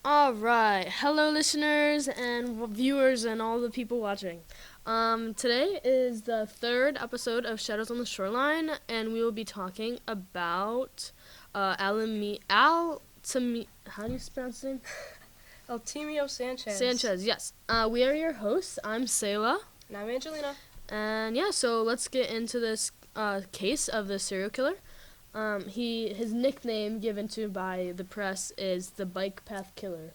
All right. Hello, listeners and viewers and all the people watching. Today is the third episode of Shadows on the Shoreline, and we will be talking about how do you pronounce his name? Altemio Sanchez. Sanchez, yes. We are your hosts. I'm Sayla. And I'm Angelina. And yeah, so let's get into this case of the serial killer. His nickname given to by the press is the Bike Path Killer.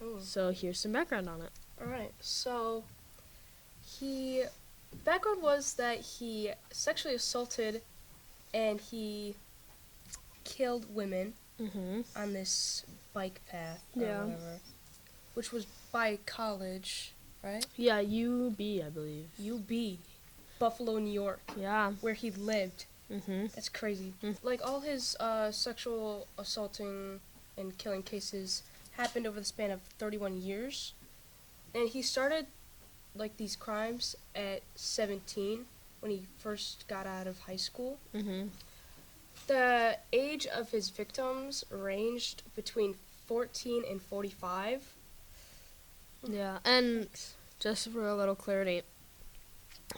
Ooh. So here's some background on it. Alright, so background was that he sexually assaulted and he killed women on this bike path or whatever, which was by college, right? Yeah, UB, I believe. UB, Buffalo, New York. Yeah. Where he lived. Mm-hmm. That's crazy. Like, all his sexual assaulting and killing cases happened over the span of 31 years. And he started, like, these crimes at 17 when he first got out of high school. Mm-hmm. The age of his victims ranged between 14 and 45. Yeah, and just for a little clarity,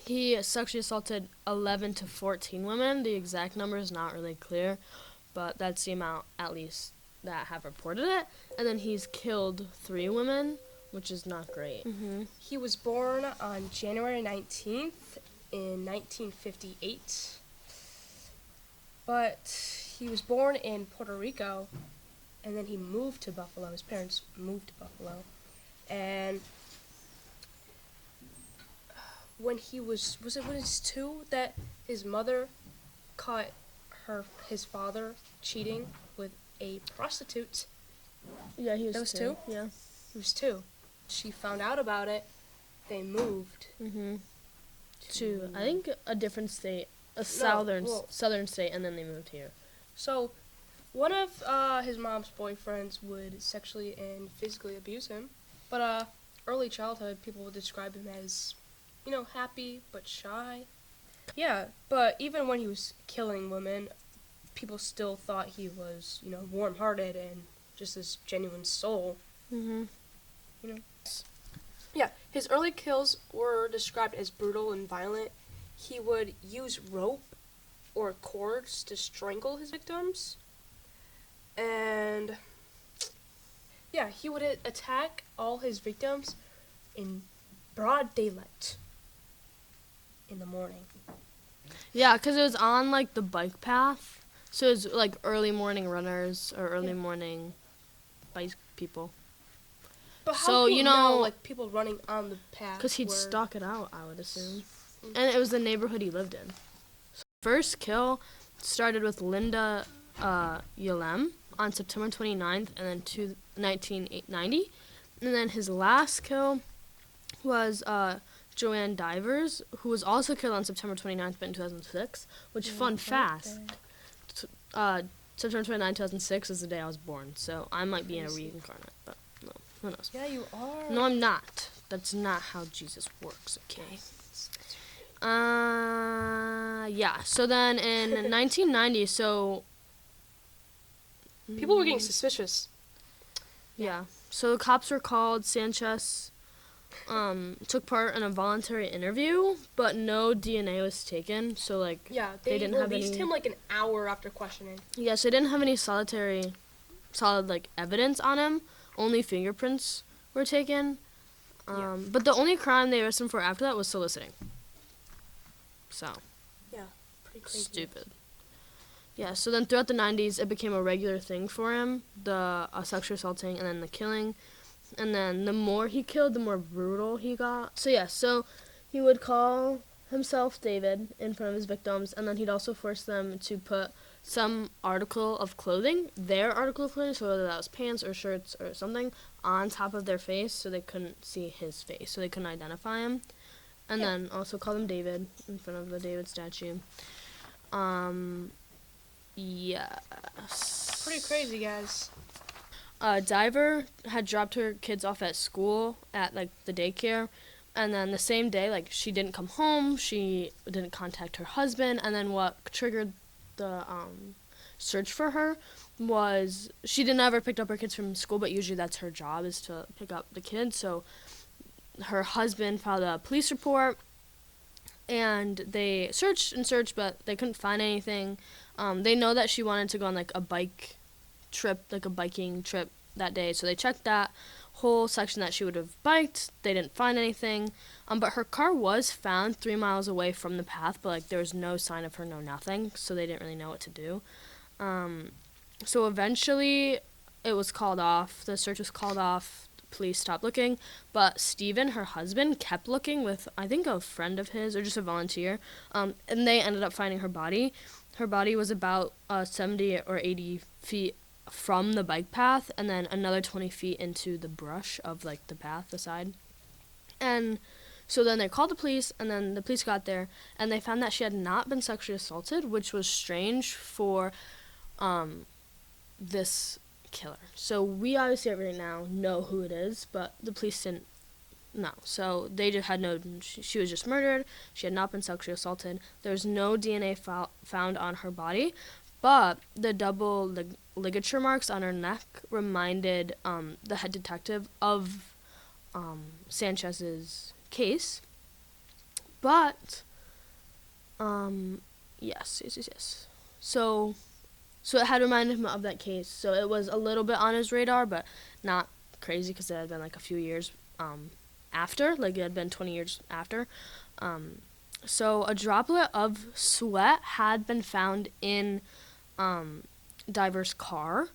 he sexually assaulted 11 to 14 women. The exact number is not really clear, but that's the amount, at least, that have reported it. And then he's killed 3 women, which is not great. Mm-hmm. He was born on January 19th in 1958. But he was born in Puerto Rico, and then he moved to Buffalo. His parents moved to Buffalo. And when he was it when he was 2 that his mother caught his father cheating with a prostitute? Yeah, he was That was 2. 2? Yeah. He was 2. She found out about it. They moved. Mm-hmm. To, I think, a different state, southern state, and then they moved here. So, one of his mom's boyfriends would sexually and physically abuse him. But early childhood, people would describe him as, happy but shy. Yeah, but even when he was killing women, people still thought he was, warm-hearted and just this genuine soul. Mm-hmm. Yeah, his early kills were described as brutal and violent. He would use rope or cords to strangle his victims. And yeah, he would attack all his victims in broad daylight in the morning. Yeah, because it was on, like, the bike path. So it was, like, early morning runners or early morning bike people. But how So, do you know, like, people running on the path? Because he'd stalk it out, I would assume. And it was the neighborhood he lived in. So first kill started with Linda Yalem on September 29th and then 1990. And then his last kill was Joanne Divers, who was also killed on September 29th but in 2006. Which, fun fact, September 29th, 2006 is the day I was born. So I might be in a reincarnate, but no, who knows? Yeah, you are. No, I'm not. That's not how Jesus works, okay? Yeah. So then in 1990, so... People were getting suspicious. Yeah. So the cops were called. Sanchez took part in a voluntary interview, but no DNA was taken. So, like... Yeah, they didn't have released him, like, an hour after questioning. Yeah, so they didn't have any solid, like, evidence on him. Only fingerprints were taken. But the only crime they arrested him for after that was soliciting. So. Yeah, pretty crazy. Stupid. Yeah, so then throughout the 90s, it became a regular thing for him, the sexual assaulting and then the killing. And then the more he killed, the more brutal he got. So yeah, so he would call himself David in front of his victims, and then he'd also force them to put some article of clothing, their article of clothing, so whether that was pants or shirts or something, on top of their face so they couldn't see his face, so they couldn't identify him. And then also call him David in front of the David statue. Yes. Pretty crazy, guys. Diver had dropped her kids off at school at, like, the daycare. And then the same day, like, she didn't come home. She didn't contact her husband. And then what triggered the search for her was she didn't ever pick up her kids from school, but usually that's her job is to pick up the kids. So her husband filed a police report, and they searched and searched, but they couldn't find anything. They know that she wanted to go on like a bike trip, like a biking trip that day, so they checked that whole section that she would have biked. They didn't find anything, but her car was found 3 miles away from the path, but like there was no sign of her, no nothing, so they didn't really know what to do. So eventually it was called off, the search was called off, police stopped looking, but Steven, her husband, kept looking with, I think, a friend of his or just a volunteer, and they ended up finding her body. Her body was about 70 or 80 feet from the bike path, and then another 20 feet into the brush of like the path, the side. And so then they called the police, and then the police got there, and they found that she had not been sexually assaulted, which was strange for this killer. So we obviously right now know who it is, but the police didn't know. So they just had no, she was just murdered. She had not been sexually assaulted. There's no DNA found on her body, but the double ligature marks on her neck reminded the head detective of Sanchez's case. But yes. So it had reminded him of that case. So it was a little bit on his radar, but not crazy because it had been like a few years after. Like it had been 20 years after. So a droplet of sweat had been found in Diver's car.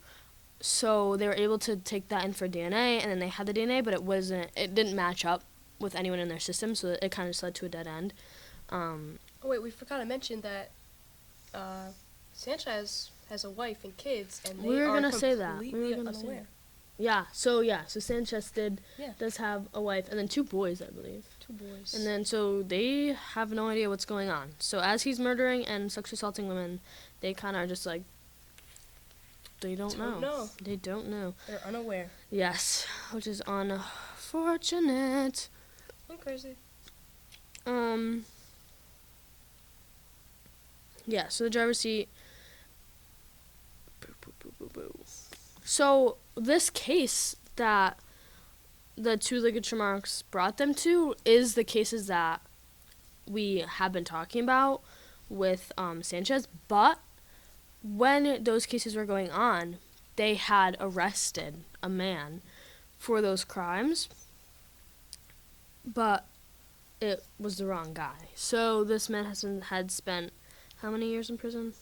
So they were able to take that in for DNA, and then they had the DNA, but it didn't match up with anyone in their system, so it kind of just led to a dead end. Oh wait, we forgot to mention that Sanchez has a wife and kids, and they are completely unaware. So Sanchez does have a wife and then 2 boys, I believe. 2 boys. And then so they have no idea what's going on. So as he's murdering and sexually assaulting women, they kind of are just like, they don't know. They don't know. They're unaware. Yes, which is unfortunate. I'm crazy. Yeah, so the driver's seat. So this case that the 2 ligature marks brought them to is the cases that we have been talking about with Sanchez, but when those cases were going on, they had arrested a man for those crimes, but it was the wrong guy. So this man had spent how many years in prison?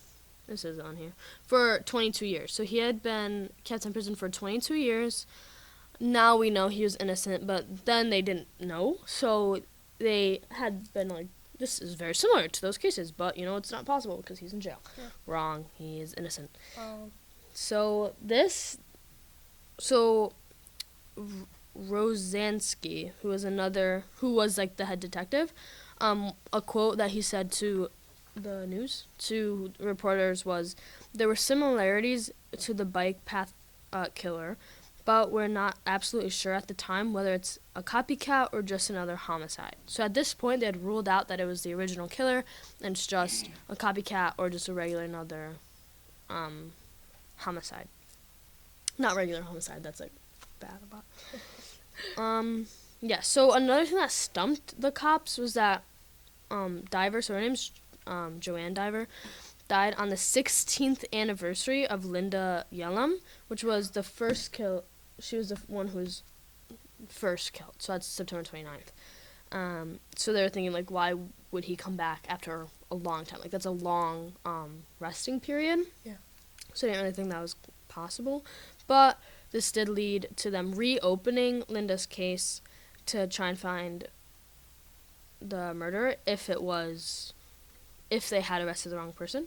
This is on here. For 22 years. So he had been kept in prison for 22 years. Now we know he was innocent, but then they didn't know. So they had been like, this is very similar to those cases, but, it's not possible because he's in jail. Yeah. Wrong. He is innocent. So Rosansky, who was like the head detective, a quote that he said to the news, to reporters, was, there were similarities to the bike path killer, but we're not absolutely sure at the time whether it's a copycat or just another homicide. So at this point, they had ruled out that it was the original killer, and it's just a copycat or just a regular another homicide. Not regular homicide, that's like bad about. So another thing that stumped the cops was that Diver, so her name's Joanne Diver, died on the 16th anniversary of Linda Yellum, which was the first kill. She was the one who was first killed, so that's September 29th. So they were thinking, like, why would he come back after a long time? Like, that's a long resting period. Yeah. So I didn't really think that was possible. But this did lead to them reopening Linda's case to try and find the murderer if they had arrested the wrong person.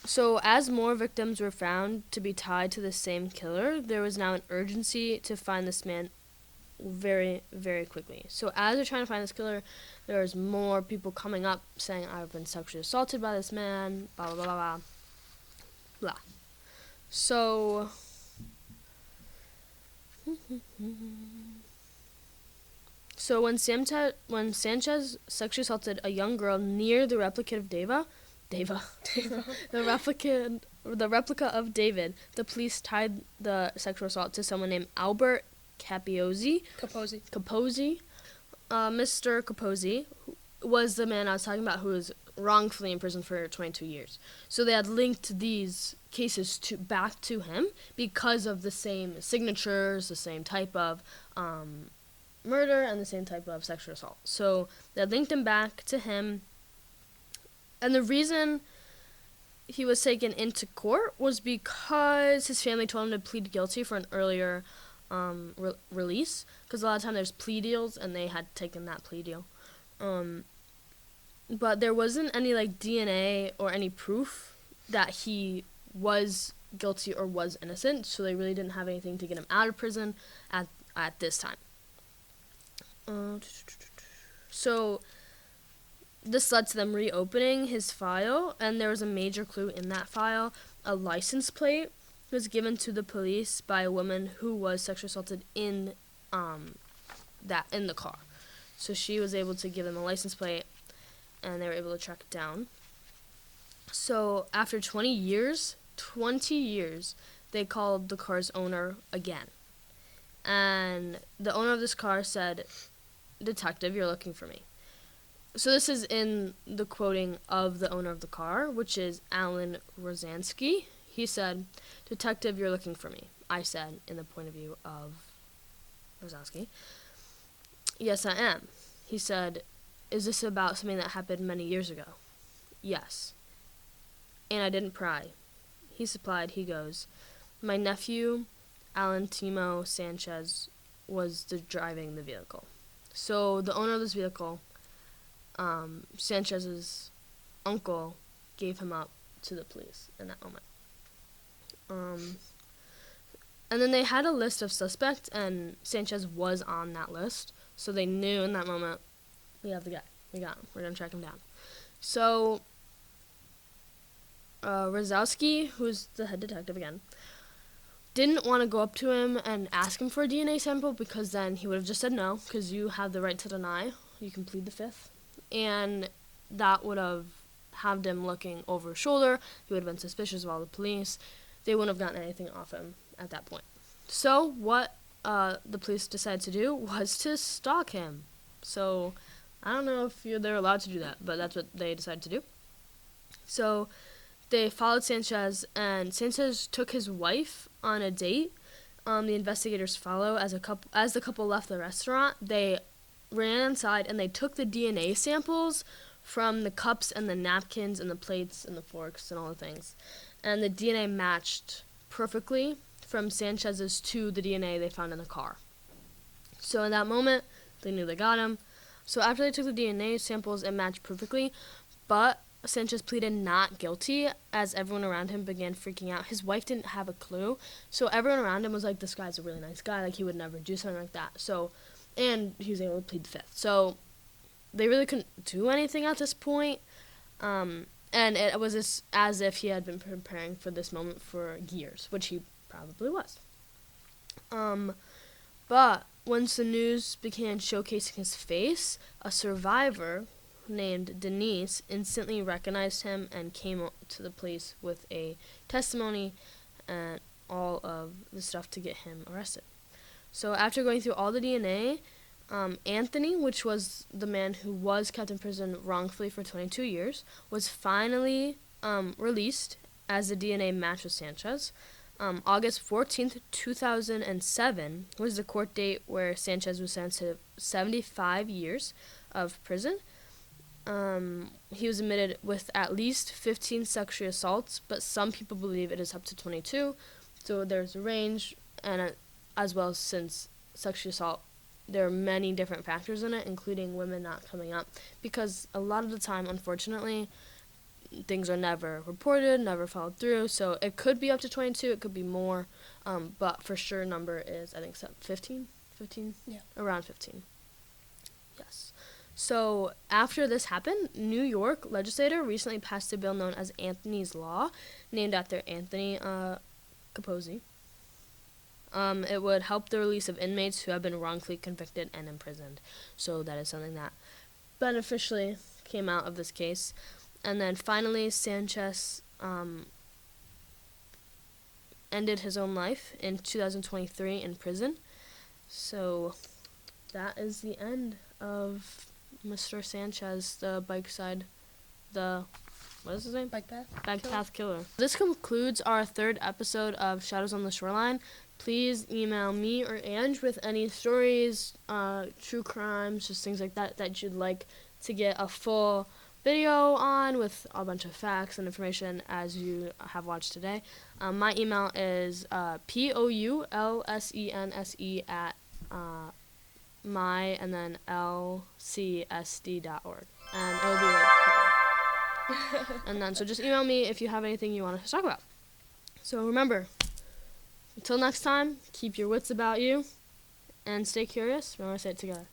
So as more victims were found to be tied to the same killer, there was now an urgency to find this man very, very quickly. So as they're trying to find this killer, there was more people coming up saying, I've been sexually assaulted by this man, blah, blah, blah, blah, blah. So So when Sanchez sexually assaulted a young girl near the replica of the replica of David, the police tied the sexual assault to someone named Albert Capozzi. Mr. Capozzi was the man I was talking about who was wrongfully in prison for 22 years. So they had linked these cases back to him because of the same signatures, the same type of murder, and the same type of sexual assault. So they had linked him back to him. And the reason he was taken into court was because his family told him to plead guilty for an earlier release. Because a lot of time there's plea deals, and they had taken that plea deal. But there wasn't any DNA or any proof that he was guilty or was innocent, so they really didn't have anything to get him out of prison at this time. So this led to them reopening his file, and there was a major clue in that file. A license plate was given to the police by a woman who was sexually assaulted in the car. So she was able to give them a license plate, and they were able to track it down. So after 20 years, they called the car's owner again. And the owner of this car said, "Detective, you're looking for me." So this is in the quoting of the owner of the car, which is Alan Rosansky. He said, "Detective, you're looking for me." I said, in the point of view of Rosansky, "Yes, I am." He said, "Is this about something that happened many years ago?" "Yes." "And I didn't pry." He supplied. He goes, "My nephew, Alan Timo Sanchez, was driving the vehicle." So the owner of this vehicle, Sanchez's uncle, gave him up to the police in that moment. And then they had a list of suspects, and Sanchez was on that list. So they knew in that moment, we have the guy. We got him. We're going to track him down. So Rosowski, who's the head detective again, didn't want to go up to him and ask him for a DNA sample, because then he would have just said no, because you have the right to deny. You can plead the fifth. And that would have had him looking over his shoulder. He would have been suspicious of all the police. They wouldn't have gotten anything off him at that point. So what the police decided to do was to stalk him. So I don't know if they're allowed to do that, but that's what they decided to do. So they followed Sanchez, and Sanchez took his wife on a date. The investigators follow as the couple left the restaurant. They ran inside and they took the DNA samples from the cups and the napkins and the plates and the forks and all the things. And the DNA matched perfectly from Sanchez's to the DNA they found in the car. So in that moment, they knew they got him. So after they took the DNA samples, it matched perfectly, but Sanchez pleaded not guilty as everyone around him began freaking out. His wife didn't have a clue, so everyone around him was like, this guy's a really nice guy, like he would never do something like that. So, and he was able to plead the fifth. So they really couldn't do anything at this point, and it was as if he had been preparing for this moment for years, which he probably was. But once the news began showcasing his face, a survivor named Denise instantly recognized him and came to the police with a testimony and all of the stuff to get him arrested. So after going through all the DNA, Anthony, which was the man who was kept in prison wrongfully for 22 years, was finally released as the DNA matched with Sanchez. August 14th, 2007 was the court date where Sanchez was sentenced to 75 years of prison. He was admitted with at least 15 sexual assaults, but some people believe it is up to 22. So there's a range, and as well, since sexual assault, there are many different factors in it, including women not coming up, because a lot of the time, unfortunately, things are never reported, never followed through. So it could be up to 22, it could be more, but for sure number is, I think, 15? Yeah. Around 15. Yes. So after this happened, New York legislator recently passed a bill known as Anthony's Law, named after Anthony Capozzi. It would help the release of inmates who have been wrongfully convicted and imprisoned. So that is something that beneficially came out of this case. And then finally, Sanchez ended his own life in 2023 in prison. So that is the end of Mr. Sanchez, the what is his name? Bike path. Bike path killer. This concludes our 3rd episode of Shadows on the Shoreline. Please email me or Ange with any stories, true crimes, just things like that you'd like to get a full video on with a bunch of facts and information as you have watched today. My email is poulsense at my and then lcsd.org, and it will be like and then so just email me if you have anything you want us to talk about. So remember, until next time, keep your wits about you and stay curious. Remember to say it together.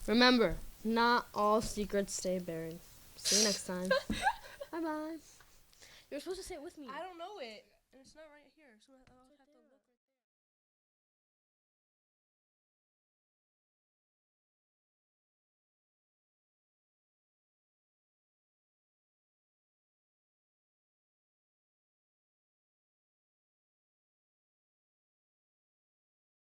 Remember, not all secrets stay buried. See you next time. Bye bye. You're supposed to say it with me. I don't know it, and it's not right here. So